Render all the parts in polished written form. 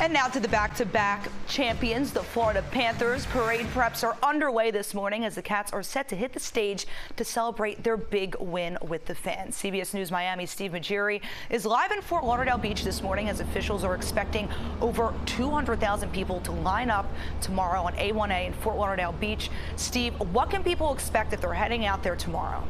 And now to the back-to-back champions, the Florida Panthers. Parade preps are underway this morning as the Cats are set to hit the stage to celebrate their big win with the fans. CBS News Miami's Steve Majiri is live in Fort Lauderdale Beach this morning as officials are expecting over 200,000 people to line up tomorrow on A1A in Fort Lauderdale Beach. Steve, what can people expect if they're heading out there tomorrow?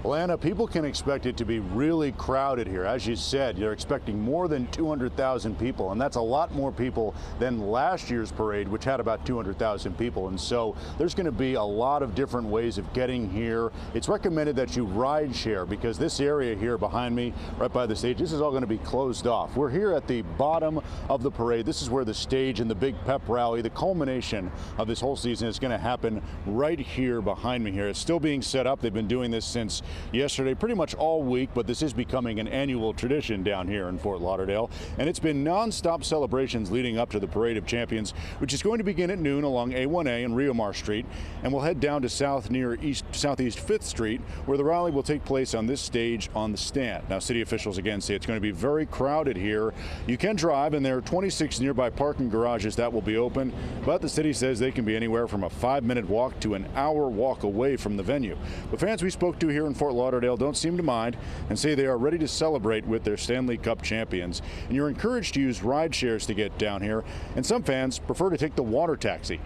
Well, Anna, people can expect it to be really crowded here. As you said, you're expecting more than 200,000 people, and that's a lot more people than last year's parade, which had about 200,000 people. And so there's going to be a lot of different ways of getting here. It's recommended that you ride share because this area here behind me, right by the stage, this is all going to be closed off. We're here at the bottom of the parade. This is where the stage and the big pep rally, the culmination of this whole season, is going to happen right here behind me here. It's still being set up. They've been doing this since yesterday, pretty much all week, but this is becoming an annual tradition down here in Fort Lauderdale, and it's been non-stop celebrations leading up to the Parade of Champions, which is going to begin at noon along A1A and Riomar Street, and we'll head down to southeast 5th Street, where the rally will take place on this stage on the stand. Now, city officials again say it's going to be very crowded here. You can drive, and there are 26 nearby parking garages that will be open, but the city says they can be anywhere from a 5-minute walk to an hour walk away from the venue. The fans we spoke to here in Fort Lauderdale don't seem to mind and say they are ready to celebrate with their Stanley Cup champions. And you're encouraged to use ride shares to get down here, and some fans prefer to take the water taxi.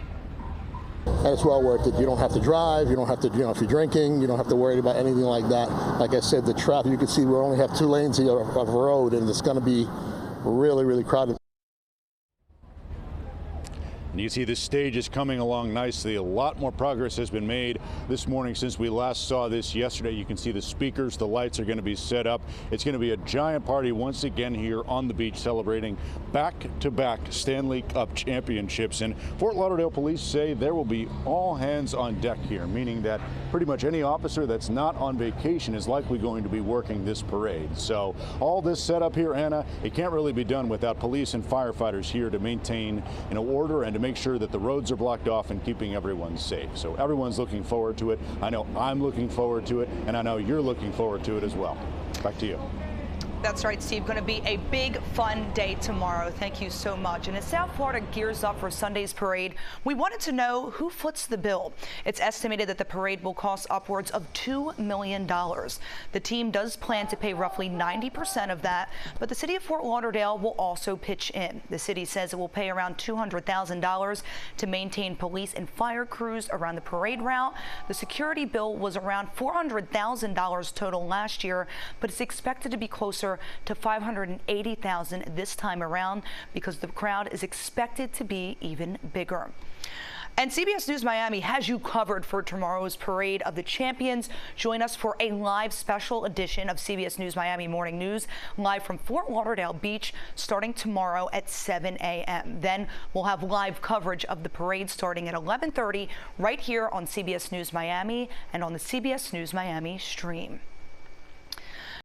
And it's well worth it. You don't have to drive, you don't have to, if you're drinking, you don't have to worry about anything like that. Like I said, the traffic, you can see we only have 2 lanes here of road, and it's going to be really, really crowded. And you see this stage is coming along nicely. A lot more progress has been made this morning since we last saw this yesterday. You can see the speakers, the lights are going to be set up. It's going to be a giant party once again here on the beach celebrating back-to-back Stanley Cup championships. And Fort Lauderdale police say there will be all hands on deck here, meaning that pretty much any officer that's not on vacation is likely going to be working this parade. So all this setup here, Anna, it can't really be done without police and firefighters here to maintain order and to make sure that the roads are blocked off and keeping everyone safe. So everyone's looking forward to it. I know I'm looking forward to it, and I know you're looking forward to it as well. Back to you. That's right, Steve. Going to be a big, fun day tomorrow. Thank you so much. And as South Florida gears up for Sunday's parade, we wanted to know who foots the bill. It's estimated that the parade will cost upwards of $2 million. The team does plan to pay roughly 90% of that, but the city of Fort Lauderdale will also pitch in. The city says it will pay around $200,000 to maintain police and fire crews around the parade route. The security bill was around $400,000 total last year, but it's expected to be closer to $580,000 this time around because the crowd is expected to be even bigger. And CBS News Miami has you covered for tomorrow's Parade of the Champions. Join us for a live special edition of CBS News Miami Morning News, live from Fort Lauderdale Beach, starting tomorrow at 7 a.m. Then we'll have live coverage of the parade starting at 11:30 right here on CBS News Miami and on the CBS News Miami stream.